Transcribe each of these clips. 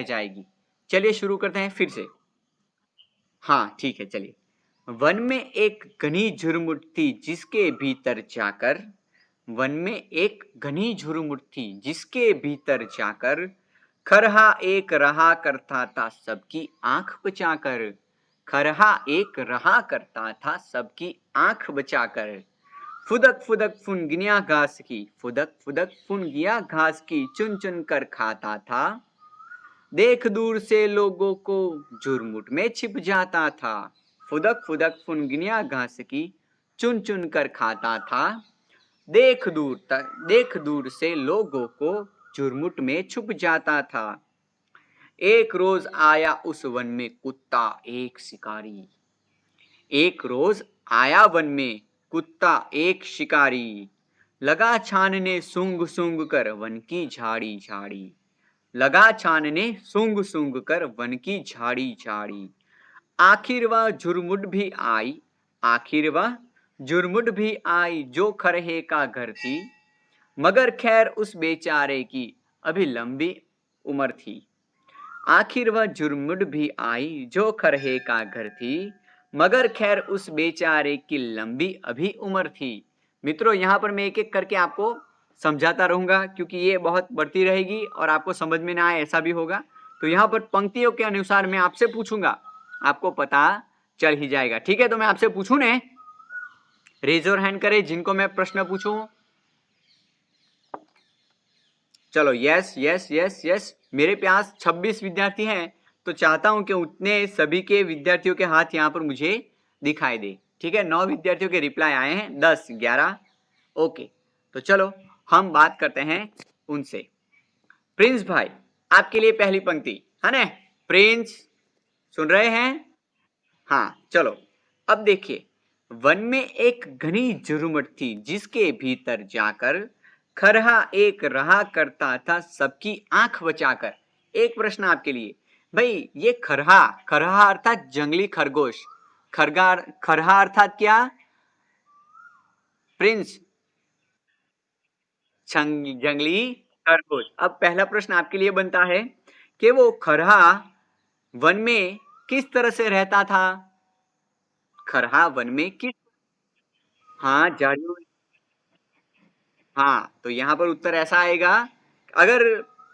जाएगी। चलिए शुरू करते हैं फिर से। हाँ ठीक है, चलिए। वन में एक घनी झुरमुट थी जिसके भीतर जाकर, वन में एक घनी झुरमुट थी जिसके भीतर जाकर खरहा एक रहा करता था सबकी आंख बचाकर। खरहा एक रहा करता था सबकी आंख बचाकर। फुदक फुदक फुनगिया घास की, फुदक फुदक फुनगिया घास की चुन चुन कर खाता था। देख दूर से लोगों को झुरमुट में छिप जाता था। फुदक फुदक फुनगिया घास की चुन चुन कर खाता था। देख दूर से लोगों को झुरमुट में छुप जाता था। एक रोज आया उस वन में कुत्ता एक शिकारी। एक रोज आया वन में कुत्ता एक शिकारी। लगा छानने सूंघ सूंघ कर वन की झाड़ी झाड़ी। लगा छानने सूंघ सूंघ कर वन की झाड़ी झाड़ी। आखिर वह झुरमुट भी आई, आखिर वह झुरमुट भी आई जो खरहे का घर थी। मगर खैर उस बेचारे की अभी लंबी उम्र थी। आखिर वह झुरमुट भी आई जो खरहे का घर थी। मगर खैर उस बेचारे की लंबी अभी उम्र थी। मित्रों, यहाँ पर मैं एक एक करके आपको समझाता रहूंगा क्योंकि ये बहुत बढ़ती रहेगी और आपको समझ में ना आए ऐसा भी होगा। तो यहाँ पर पंक्तियों के अनुसार मैं आपसे पूछूंगा, आपको पता चल ही जाएगा। ठीक है, तो मैं आपसे पूछूं ने, रेज योर हैंड करें जिनको मैं प्रश्न पूछूं। चलो, यस यस यस यस। मेरे पास 26 विद्यार्थी हैं, तो चाहता हूं कि उतने सभी के विद्यार्थियों के हाथ यहां पर मुझे दिखाई दे। ठीक है, 9 विद्यार्थियों के रिप्लाई आए हैं, 10 11। ओके, तो चलो हम बात करते हैं उनसे। प्रिंस भाई, आपके लिए पहली पंक्ति है ना? प्रिंस, सुन रहे हैं? हाँ चलो, अब देखिए। वन में एक घनी झुरमुट थी जिसके भीतर जाकर खरहा एक रहा करता था सबकी आंख बचाकर। एक प्रश्न आपके लिए भाई, ये खरहा, खरहा अर्थात जंगली खरगोश, खरहा अर्थात क्या प्रिंस? जंगली खरगोश। अब पहला प्रश्न आपके लिए बनता है कि वो खरहा वन में किस तरह से रहता था? खरहा वन में किस, हाँ झाड़ियों, हाँ तो यहां पर उत्तर ऐसा आएगा। अगर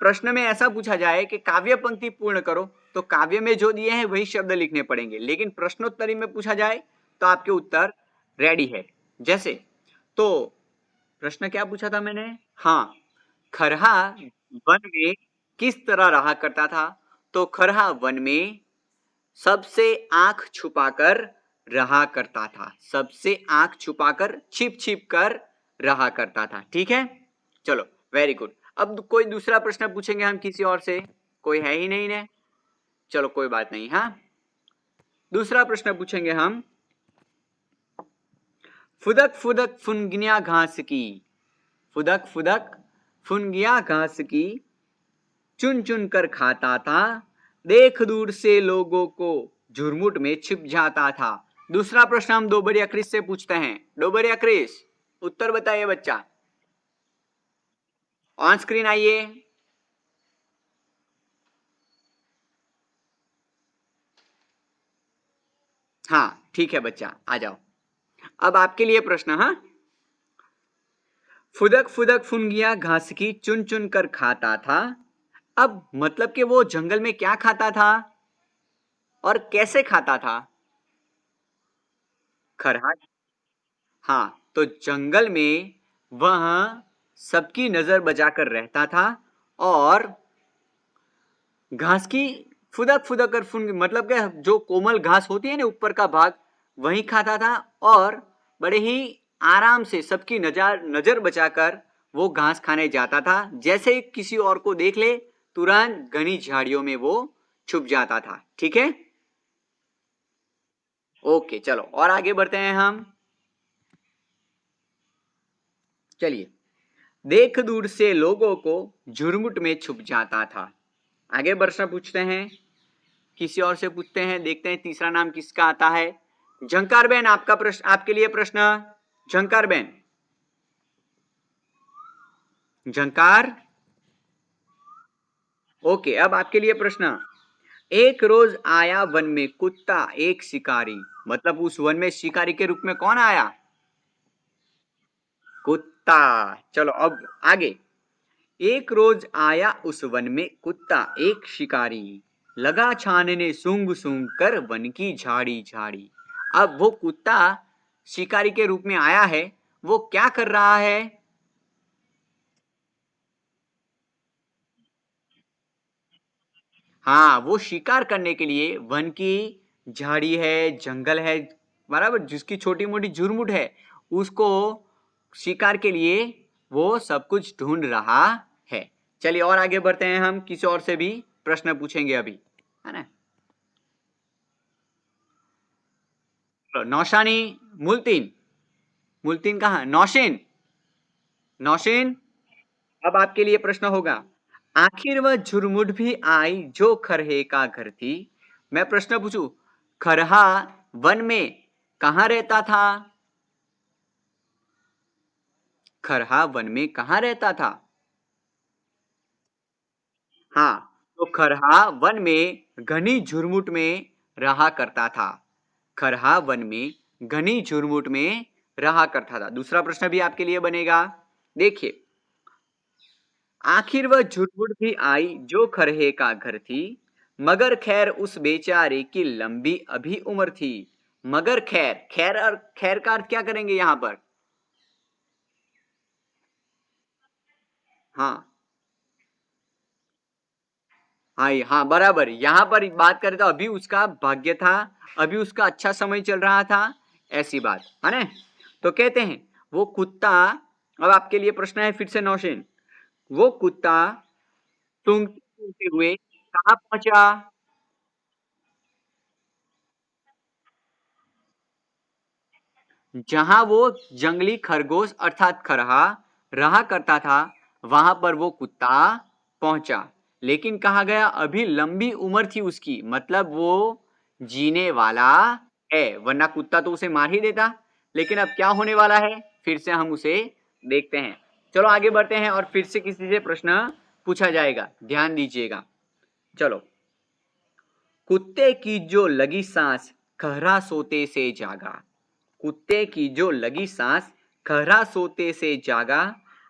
प्रश्न में ऐसा पूछा जाए कि काव्य पंक्ति पूर्ण करो, तो काव्य में जो दिए हैं वही शब्द लिखने पड़ेंगे, लेकिन प्रश्नोत्तरी में पूछा जाए तो आपके उत्तर रेडी है। जैसे, तो प्रश्न क्या पूछा था मैंने? हाँ, खरहा वन में किस तरह रहा करता था? तो खरहा वन में सबसे आंख छुपाकर रहा करता था, सबसे आंख छुपाकर छिप छिप कर रहा करता था। ठीक है, चलो वेरी गुड। अब कोई दूसरा प्रश्न पूछेंगे हम किसी और से, कोई है ही नहीं ने? चलो कोई बात नहीं। हाँ, दूसरा प्रश्न पूछेंगे हम। फुदक फुदक फुनगिया घास की, फुदक फुदक फुनगिया घास की चुन चुन कर खाता था। देख दूर से लोगों को झुरमुट में छिप जाता था। दूसरा प्रश्न हम डोबरिया क्रिस से पूछते हैं। डोबरिया क्रिस, उत्तर बताइए बच्चा। ऑन स्क्रीन आइए। हाँ ठीक है बच्चा, आ जाओ। अब आपके लिए प्रश्न। हाँ, फुदक फुदक फुनगिया घास की चुन चुन कर खाता था। अब मतलब कि वो जंगल में क्या खाता था और कैसे खाता था? खरहा, हाँ तो जंगल में वह सबकी नजर बचाकर रहता था और घास की फुदक फुदक कर फुन, मतलब कि जो कोमल घास होती है ना ऊपर का भाग, वही खाता था और बड़े ही आराम से सबकी नजर बचाकर वो घास खाने जाता था। जैसे ही किसी और को देख ले तुरंत घनी झाड़ियों में वो छुप जाता था। ठीक है, ओके चलो और आगे बढ़ते हैं हम। चलिए, देख दूर से लोगों को झुरमुट में छुप जाता था। आगे प्रश्न पूछते हैं, किसी और से पूछते हैं, देखते हैं तीसरा नाम किसका आता है। झंकार बहन, आपका प्रश्न, आपके लिए प्रश्न। झंकार बहन, झंकार, ओके, अब आपके लिए प्रश्न। एक रोज आया वन में कुत्ता एक शिकारी, मतलब उस वन में शिकारी के रूप में कौन आया? कुत्ता। चलो अब आगे। एक रोज आया उस वन में कुत्ता एक शिकारी, लगा छानने सूंघ सूंघ कर वन की झाड़ी झाड़ी। अब वो कुत्ता शिकारी के रूप में आया है, वो क्या कर रहा है? हाँ, वो शिकार करने के लिए वन की झाड़ी है, जंगल है, बराबर, जिसकी छोटी मोटी झुरमुट है, उसको शिकार के लिए वो सब कुछ ढूंढ रहा है। चलिए और आगे बढ़ते हैं, हम किसी और से भी प्रश्न पूछेंगे अभी, है ना। तो नौशानी, मुल्तीन, मुल्तीन कहाँ, नौशीन, नौशीन। अब आपके लिए प्रश्न होगा। आखिर वह झुरमुट भी आई जो खरहे का घर थी। मैं प्रश्न पूछू, खरहा वन में कहाँ रहता था? खरहा वन में कहाँ रहता था? हाँ, तो खरहा वन में घनी झुरमुट में रहा करता था। खरहा वन में घनी झुरमुट में रहा करता था। दूसरा प्रश्न भी आपके लिए बनेगा, देखिए। आखिर वह झुरमुट भी आई जो खरहे का घर थी, मगर खैर उस बेचारे की लंबी अभी उम्र थी। मगर खैर, खैर और खैर का अर्थ क्या करेंगे यहां पर? हाँ, हाँ, हाँ, बराबर। यहां पर बात करें तो अभी उसका भाग्य था, अभी उसका अच्छा समय चल रहा था, ऐसी बात है ना। तो कहते हैं वो कुत्ता, अब आपके लिए प्रश्न है फिर से नौशीन। वो कुत्ता सूंघते सूंघते हुए कहाँ पहुंचा? जहां वो जंगली खरगोश अर्थात खरहा रहा करता था, वहां पर वो कुत्ता पहुंचा। लेकिन कहा गया अभी लंबी उम्र थी उसकी, मतलब वो जीने वाला है, वरना कुत्ता तो उसे मार ही देता। लेकिन अब क्या होने वाला है, फिर से हम उसे देखते हैं। चलो आगे बढ़ते हैं और फिर से किसी से प्रश्न पूछा जाएगा, ध्यान दीजिएगा। चलो। कुत्ते की जो लगी सांस खहरा सोते से जागा। कुत्ते की जो लगी सांस खहरा सोते से जागा।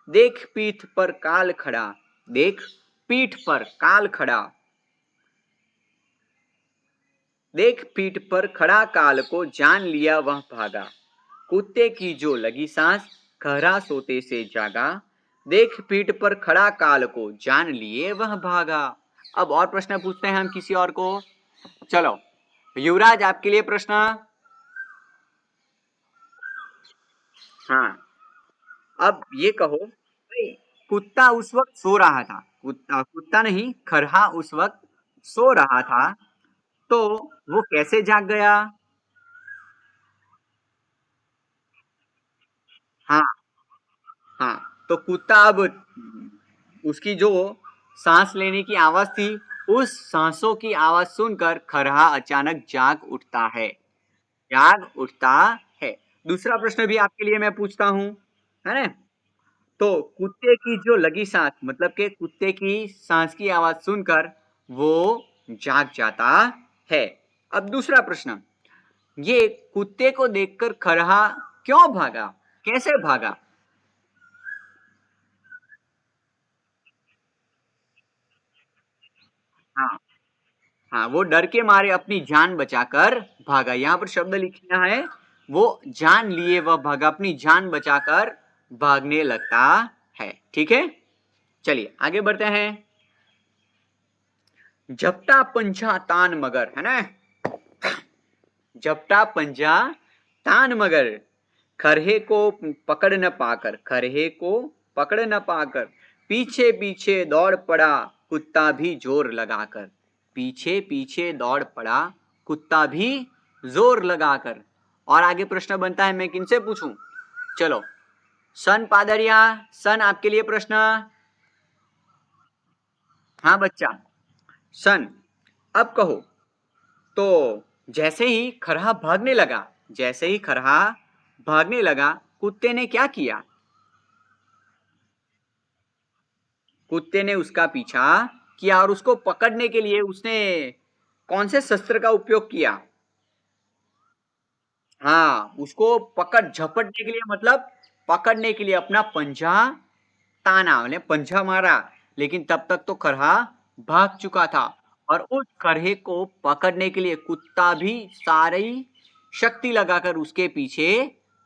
देख पीठ पर काल खड़ा, देख पीठ पर काल खड़ा, देख पीठ पर खड़ा काल को जान लिया वह भागा। कुत्ते की जो लगी सांस खहरा सोते से जागा। देख पीठ पर खड़ा काल को जान लिए वह भागा। अब और प्रश्न पूछते हैं हम किसी और को। चलो युवराज, आपके लिए प्रश्न। हाँ, अब ये कहो भाई, कुत्ता उस वक्त सो रहा था, कुत्ता कुत्ता नहीं, खरहा उस वक्त सो रहा था, तो वो कैसे जाग गया? हाँ, हाँ, तो कुत्ता अब उसकी जो सांस लेने की आवाज थी, उस सांसों की आवाज सुनकर खरहा अचानक जाग उठता है, जाग उठता है। दूसरा प्रश्न भी आपके लिए मैं पूछता हूं, है ना। तो कुत्ते की जो लगी सांस, मतलब कि कुत्ते की सांस की आवाज सुनकर वो जाग जाता है। अब दूसरा प्रश्न, ये कुत्ते को देखकर खरहा क्यों भागा, कैसे भागा? हाँ, हाँ, वो डर के मारे अपनी जान बचाकर भागा। यहां पर शब्द लिखना है, वो जान लिए वह भागा, अपनी जान बचाकर भागने लगता है। ठीक है, चलिए आगे बढ़ते हैं। झपटा पंजा तान मगर, है ना। झपटा पंजा तान मगर, खरहे को पकड़ न पाकर, खरहे को पकड़ न पाकर पीछे पीछे दौड़ पड़ा कुत्ता भी जोर लगाकर। पीछे पीछे दौड़ पड़ा कुत्ता भी जोर लगाकर। और आगे प्रश्न बनता है, मैं किनसे पूछूं? चलो, सन पादरिया, सन आपके लिए प्रश्न। हाँ बच्चा, सन, अब कहो। तो जैसे ही खरहा भागने लगा, जैसे ही खरहा भागने लगा, कुत्ते ने क्या किया? कुत्ते ने उसका पीछा किया और उसको पकड़ने के लिए उसने कौन से शस्त्र का उपयोग किया? हाँ, उसको पकड़ झपटने के लिए मतलब पकड़ने के लिए अपना पंजा ताना, मतलब पंजा मारा, लेकिन तब तक तो खरहा भाग चुका था और उस खरहे को पकड़ने के लिए कुत्ता भी सारी शक्ति लगाकर उसके पीछे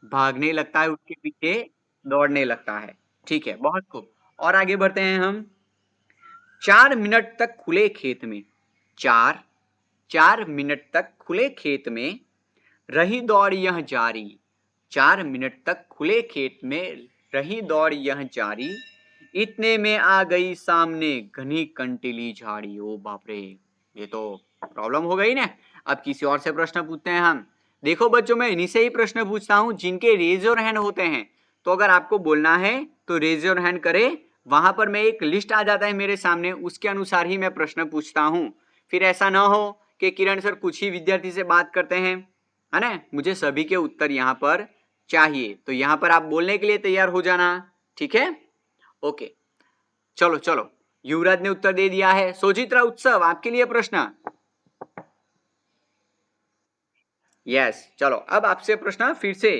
भागने लगता है, उसके पीछे दौड़ने लगता है। ठीक है, बहुत खूब। और आगे बढ़ते हैं हम। 4 मिनट तक खुले खेत में, चार 4 मिनट तक खुले खेत में रही दौड़ यह जारी। 4 मिनट तक खुले खेत में रही दौड़ यह जारी, इतने में आ गई सामने घनी कंटीली झाड़ी। ओ बाप रे, ये तो प्रॉब्लम हो गई ना। अब किसी और से प्रश्न पूछते हैं हम। देखो बच्चों, मैं इन्हीं से ही प्रश्न पूछता हूं जिनके रेज योर हैंड होते हैं। तो अगर आपको बोलना है तो रेज योर हैंड करे, वहां पर मैं एक लिस्ट आ जाता है मेरे सामने, उसके अनुसार ही मैं प्रश्न पूछता हूं। फिर ऐसा ना हो कि किरण सर कुछ ही विद्यार्थी से बात करते हैं, है ना। मुझे सभी के उत्तर यहाँ पर चाहिए, तो यहाँ पर आप बोलने के लिए तैयार हो जाना। ठीक है, ओके। चलो चलो, युवराज ने उत्तर दे दिया है। सोजित्रा उत्सव, आपके लिए प्रश्न। यस, चलो अब आपसे प्रश्न फिर से।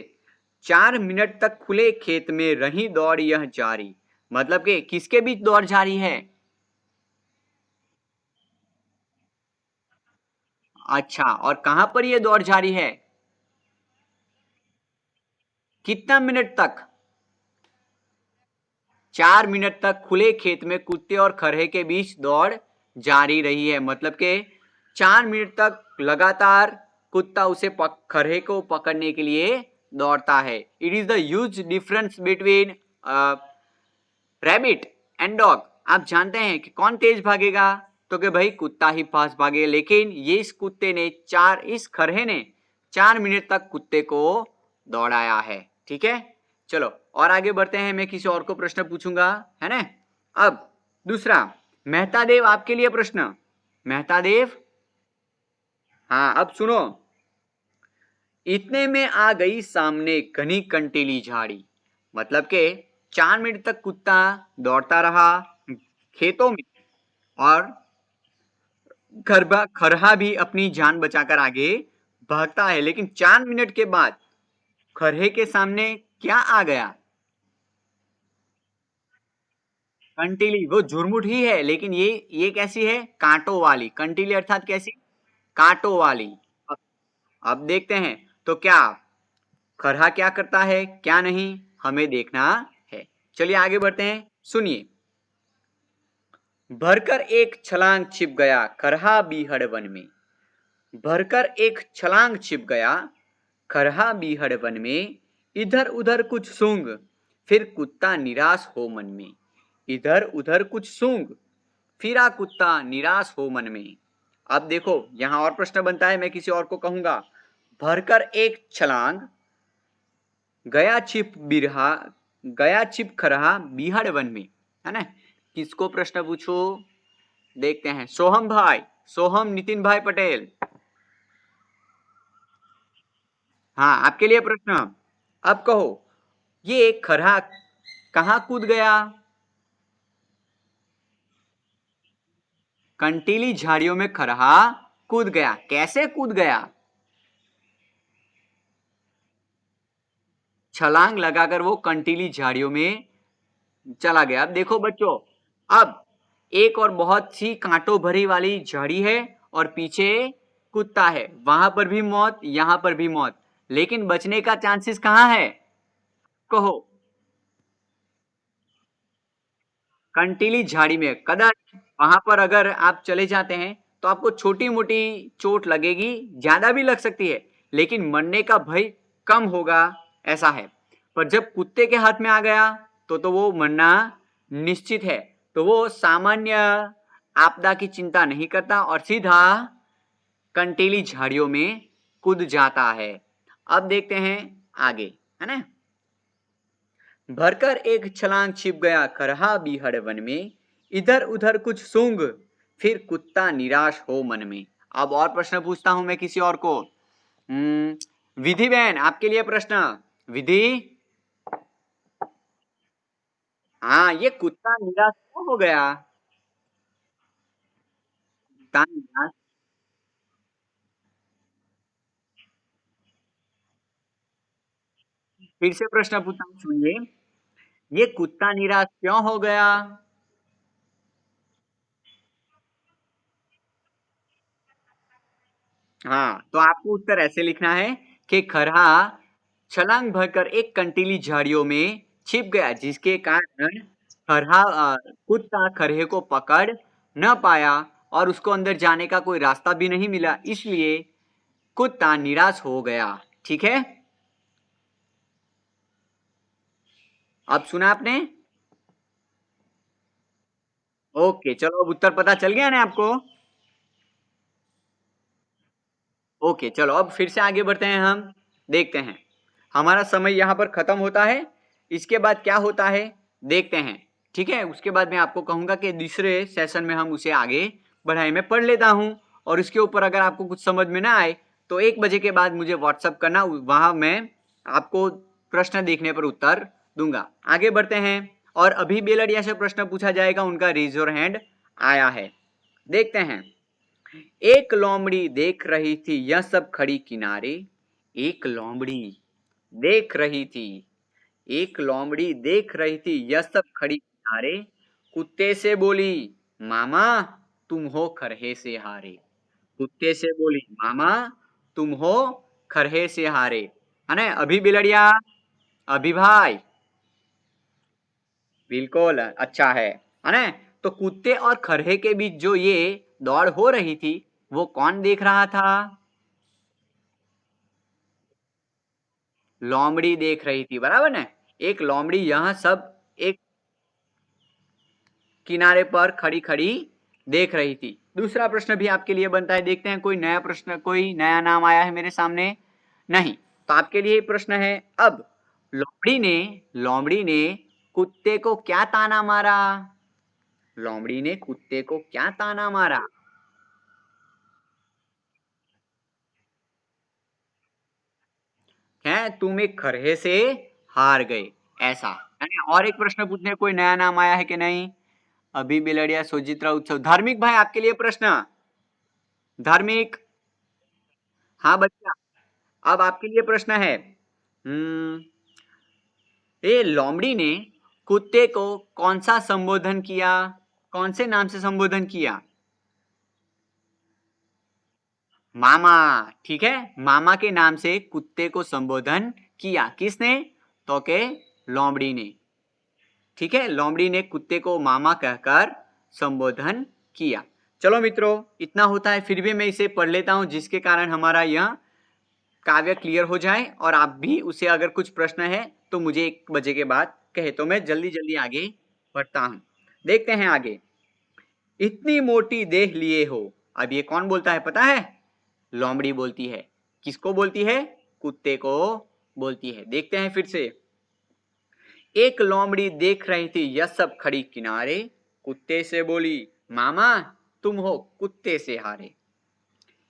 4 मिनट तक खुले खेत में रही दौड़ यह जारी, मतलब कि किसके बीच दौड़ जारी है? अच्छा, और कहां पर यह दौड़ जारी है? कितना मिनट तक? 4 मिनट तक खुले खेत में कुत्ते और खरहे के बीच दौड़ जारी रही है, मतलब के 4 मिनट तक लगातार कुत्ता उसे खरहे को पकड़ने के लिए दौड़ता है। It is the huge difference between rabbit and dog. आप जानते हैं कि कौन तेज भागेगा? तो कि भाई कुत्ता ही फास्ट भागे, लेकिन ये इस खरहे ने 4 मिनट तक कुत्ते को दौड़ाया है। ठीक है, चलो और आगे बढ़ते हैं। मैं किसी और को प्रश्न पूछूंगा, है ना। अब दूसरा, मेहता देव, आपके लिए प्रश्न। मेहता देव, हाँ अब सुनो। इतने में आ गई सामने घनी कंटीली झाड़ी, मतलब के 4 मिनट तक कुत्ता दौड़ता रहा खेतों में, और खरहा भी अपनी जान बचाकर आगे भागता है, लेकिन 4 मिनट के बाद खरहे के सामने क्या आ गया? कंटीली, वो झुरमुट ही है, लेकिन ये कैसी है? कांटों वाली। कंटीली अर्थात कैसी? कांटों वाली। अब अब देखते हैं तो क्या खरहा क्या करता है, क्या नहीं, हमें देखना है। चलिए आगे बढ़ते हैं, सुनिए। भरकर एक छलांग छिप गया खरहा बीहड़ वन में। भरकर एक छलांग छिप गया खरहा बीहड़ वन में। इधर उधर कुछ सूंघ, फिर कुत्ता निराश हो मन में। इधर उधर कुछ सूंघ, फिरा कुत्ता निराश हो मन में। अब देखो यहां और प्रश्न बनता है, मैं किसी और को कहूंगा। भरकर एक छलांग गया छिप बिरहा, गया छिप खरहा बीहड़ वन में, है ना। किसको प्रश्न पूछो, देखते हैं। सोहम भाई, सोहम नितिन भाई पटेल, हाँ आपके लिए प्रश्न। अब कहो, ये खरहा कहाँ कूद गया? कंटीली झाड़ियों में खरहा कूद गया। कैसे कूद गया? छलांग लगाकर वो कंटीली झाड़ियों में चला गया। अब देखो बच्चों, अब एक और बहुत सी कांटों भरी वाली झाड़ी है और पीछे कुत्ता है, वहां पर भी मौत, यहां पर भी मौत, लेकिन बचने का चांसेस कहां है? कहो। कंटीली झाड़ी में कदाच वहां पर अगर आप चले जाते हैं तो आपको छोटी मोटी चोट लगेगी, ज्यादा भी लग सकती है, लेकिन मरने का भय कम होगा, ऐसा है। पर जब कुत्ते के हाथ में आ गया तो वो मरना निश्चित है। तो वो सामान्य आपदा की चिंता नहीं करता और सीधा कंटीली झाड़ियों में कूद जाता है। अब देखते हैं आगे, है ना। भरकर एक छलांग छिप गया खरहा बीहड़ वन में। इधर उधर कुछ सूंघ, फिर कुत्ता निराश हो मन में। अब और प्रश्न पूछता हूं मैं किसी और को। विधि बहन, आपके लिए प्रश्न। विधि, हाँ ये कुत्ता निराश क्यों हो गया? कुत्ता निराश। फिर से प्रश्न पूछता हूँ, सुनिए। ये कुत्ता निराश क्यों हो गया? हाँ, तो आपको उत्तर ऐसे लिखना है कि खरहा छलांग भरकर एक कंटीली झाड़ियों में छिप गया, जिसके कारण कुत्ता खरहे को पकड़ न पाया और उसको अंदर जाने का कोई रास्ता भी नहीं मिला, इसलिए कुत्ता निराश हो गया। ठीक है, अब सुना आपने? ओके, चलो अब उत्तर पता चल गया ना आपको? ओके, चलो अब फिर से आगे बढ़ते हैं हम। देखते हैं, हमारा समय यहाँ पर खत्म होता है। इसके बाद क्या होता है देखते हैं। ठीक है, उसके बाद मैं आपको कहूंगा कि दूसरे सेशन में हम उसे आगे बढ़ाई में पढ़ लेता हूँ। और इसके ऊपर अगर आपको कुछ समझ में ना आए तो 1 बजे के बाद मुझे व्हाट्सअप करना, वहां मैं आपको प्रश्न देखने पर उत्तर दूंगा। आगे बढ़ते हैं। और अभी बेलड़िया से प्रश्न पूछा जाएगा, उनका रेज योर हैंड आया है। देखते हैं। एक लोमड़ी देख रही थी यह सब खड़ी किनारे। एक लोमड़ी देख रही थी, एक लोमड़ी देख रही थी यह सब खड़ी किनारे। कुत्ते से बोली, मामा तुम हो खरहे से हारे। कुत्ते से बोली, मामा तुम हो खरहे से हारे। है ना? अभी बिलड़िया, अभी भाई, बिल्कुल अच्छा है ना? तो कुत्ते और खरहे के बीच जो ये दौड़ हो रही थी, वो कौन देख रहा था? लोमड़ी देख रही थी, बराबर ना? एक लोमड़ी यहां सब एक किनारे पर खड़ी खड़ी देख रही थी। दूसरा प्रश्न भी आपके लिए बनता है, देखते हैं कोई नया प्रश्न, कोई नया नाम आया है मेरे सामने? नहीं, तो आपके लिए प्रश्न है अब। लोमड़ी ने कुत्ते को क्या ताना मारा? लोमड़ी ने कुत्ते को क्या ताना मारा? है, तुम एक खरहे से हार गए, ऐसा है ना? और एक प्रश्न पूछने, कोई नया नाम आया है कि नहीं? अभी बिलड़िया, सुचित्रा, उत्सव, धार्मिक भाई, आपके लिए प्रश्न। धार्मिक, हाँ बच्चा, अब आपके लिए प्रश्न है। ये लोमड़ी ने कुत्ते को कौन सा संबोधन किया? कौन से नाम से संबोधन किया? मामा। ठीक है, मामा के नाम से कुत्ते को संबोधन किया। किसने? तो के लोमड़ी ने। ठीक है, लोमड़ी ने कुत्ते को मामा कहकर संबोधन किया। चलो मित्रों, इतना होता है, फिर भी मैं इसे पढ़ लेता हूं, जिसके कारण हमारा यह काव्य क्लियर हो जाए। और आप भी उसे, अगर कुछ प्रश्न है तो मुझे 1 बजे के बाद कहे, तो मैं जल्दी जल्दी आगे बढ़ता हूं। देखते हैं आगे। इतनी मोटी देह लिए हो। अब ये कौन बोलता है पता है? लोमड़ी बोलती है। किसको बोलती है? कुत्ते को बोलती है। देखते हैं फिर से। एक लोमड़ी देख रही थी यह सब खड़ी किनारे। कुत्ते से बोली, मामा तुम हो कुत्ते से हारे।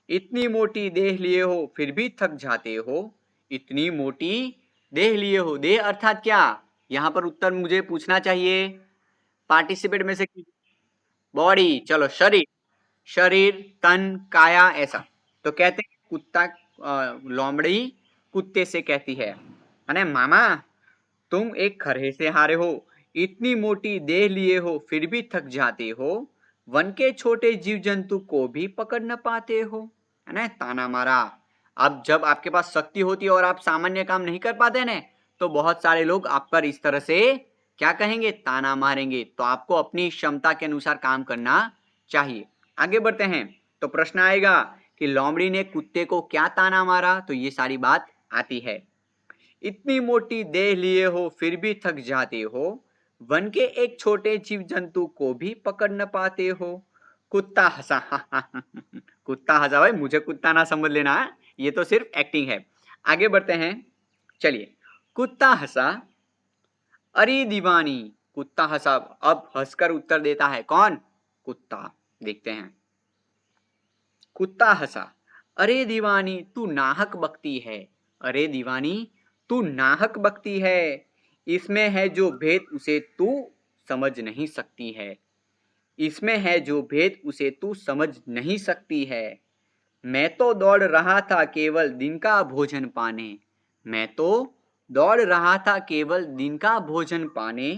इतनी मोटी देह लिए हो फिर भी थक जाते हो। इतनी मोटी देह लिए हो, देह अर्थात क्या? यहां पर उत्तर मुझे पूछना चाहिए पार्टिसिपेट में से। बॉडी, चलो शरीर, शरीर, तन, काया, ऐसा। तो कहते हैं कुत्ता, लोमड़ी कुत्ते से कहती है ना, मामा तुम एक खरहे से हारे हो। इतनी मोटी देह लिए हो फिर भी थक जाते हो। वन के छोटे जीव जंतु को भी पकड़ न पाते हो। है ना, ताना मारा। अब जब आपके पास शक्ति होती है और आप सामान्य काम नहीं कर पाते ना, तो बहुत सारे लोग आप पर इस तरह से क्या कहेंगे? ताना मारेंगे। तो आपको अपनी क्षमता के अनुसार काम करना चाहिए। आगे बढ़ते हैं। तो प्रश्न आएगा कि लोमड़ी ने कुत्ते को क्या ताना मारा, तो ये सारी बात आती है। इतनी मोटी देह लिए हो फिर भी थक जाते हो। वन के एक छोटे जीव जंतु को भी पकड़ न पाते हो। कुत्ता हंसा। कुत्ता हंसा, भाई मुझे कुत्ता ना समझ लेना है, ये तो सिर्फ एक्टिंग है। आगे बढ़ते हैं, चलिए। कुत्ता हंसा, अरे दीवानी। कुत्ता हंसा, अब हंसकर उत्तर देता है कौन? कुत्ता। देखते हैं। कुत्ता हंसा, अरे दीवानी तू नाहक बकती है। अरे दीवानी तू नाहक बकती है। इसमें है जो भेद उसे तू समझ नहीं सकती है। इसमें है जो भेद उसे तू समझ नहीं सकती है। मैं तो दौड़ रहा था केवल दिन का भोजन पाने। मैं तो दौड़ रहा था केवल दिन का भोजन पाने,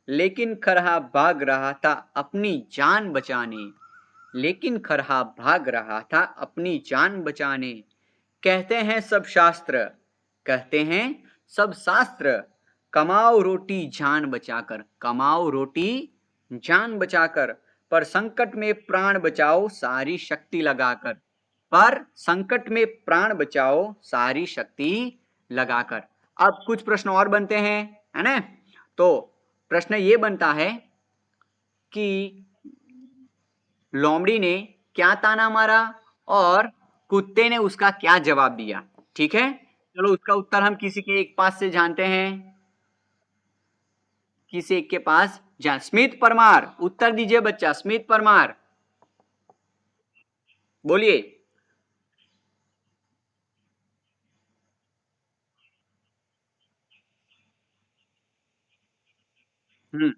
लेकिन खरहा भाग रहा था अपनी जान बचाने। लेकिन खरहा भाग रहा था अपनी जान बचाने। कहते हैं सब शास्त्र, कहते हैं सब शास्त्र, कमाओ रोटी जान बचाकर, कमाओ रोटी जान बचाकर, पर संकट में प्राण बचाओ सारी शक्ति लगाकर, पर संकट में प्राण बचाओ सारी शक्ति लगाकर। अब कुछ प्रश्न और बनते हैं, है ना? तो प्रश्न ये बनता है कि लोमड़ी ने क्या ताना मारा और कुत्ते ने उसका क्या जवाब दिया। ठीक है, चलो उसका उत्तर हम किसी के एक पास से जानते हैं। किसी एक के पास जान, स्मित परमार उत्तर दीजिए बच्चा, स्मित परमार बोलिए। हम्म,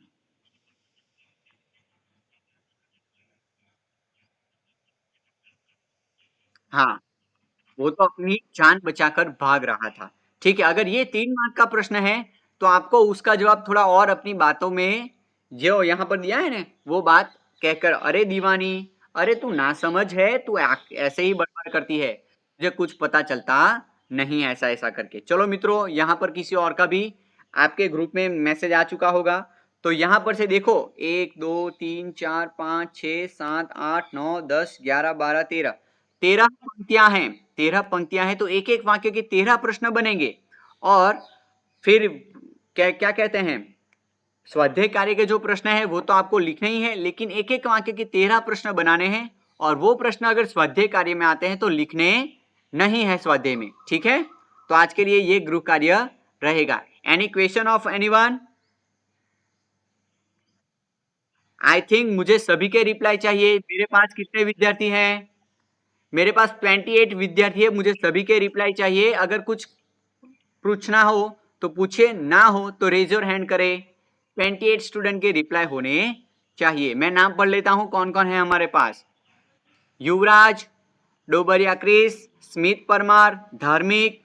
हाँ, वो तो अपनी जान बचाकर भाग रहा था। ठीक है, अगर ये 3 मार्क का प्रश्न है तो आपको उसका जवाब थोड़ा और अपनी बातों में जो यहाँ पर दिया है ना वो बात कहकर, अरे दीवानी, अरे तू ना समझ है, तू ऐसे ही बड़बड़ करती है, मुझे कुछ पता चलता नहीं, ऐसा ऐसा करके। चलो मित्रों, यहाँ पर किसी और का भी आपके ग्रुप में मैसेज आ चुका होगा, तो यहाँ पर से देखो, 1 2 3 4 5 6 7 8 9 10 11 12 13, 13 पंक्तियां हैं। 13 पंक्तियां हैं तो एक एक वाक्य के 13 प्रश्न बनेंगे। और फिर क्या क्या कहते हैं, स्वाध्याय कार्य के जो प्रश्न है वो तो आपको लिखने ही है, लेकिन एक एक वाक्य के 13 प्रश्न बनाने हैं। और वो प्रश्न अगर स्वाध्याय कार्य में आते हैं तो लिखने नहीं है स्वाध्याय में। ठीक है, तो आज के लिए ये गृह कार्य रहेगा। Any question of anyone? I think मुझे सभी के रिप्लाई चाहिए। मेरे पास कितने विद्यार्थी हैं? मेरे पास 28 विद्यार्थी है, मुझे सभी के रिप्लाई चाहिए। अगर कुछ पूछना हो तो पूछे, ना हो तो रेज योर हैंड करे। 28 स्टूडेंट के रिप्लाई होने चाहिए। मैं नाम पढ़ लेता हूं कौन कौन है हमारे पास। युवराज, डोबरिया क्रिस, स्मित परमार, धार्मिक,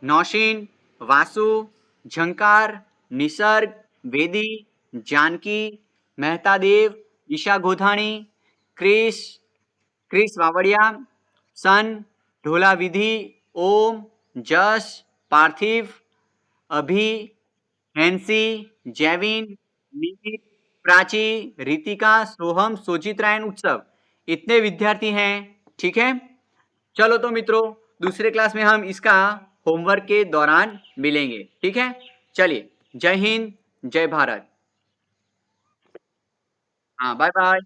नौशीन, वासु, झंकार, निसर्ग, वेदी, जानकी, मेहता देव, ईशा गोधानी, क्रिस, क्रिस वावड़िया, सन, ढोला विधि, ओम, जस, पार्थिव, अभी, हैंसी, जैविन, नीति, प्राची, रितिका, सोहम, सोजित रायन, उत्सव, इतने विद्यार्थी हैं। ठीक है, चलो तो मित्रों, दूसरे क्लास में हम इसका होमवर्क के दौरान मिलेंगे। ठीक है, चलिए, जय हिंद, जय भारत। हाँ, बाय बाय।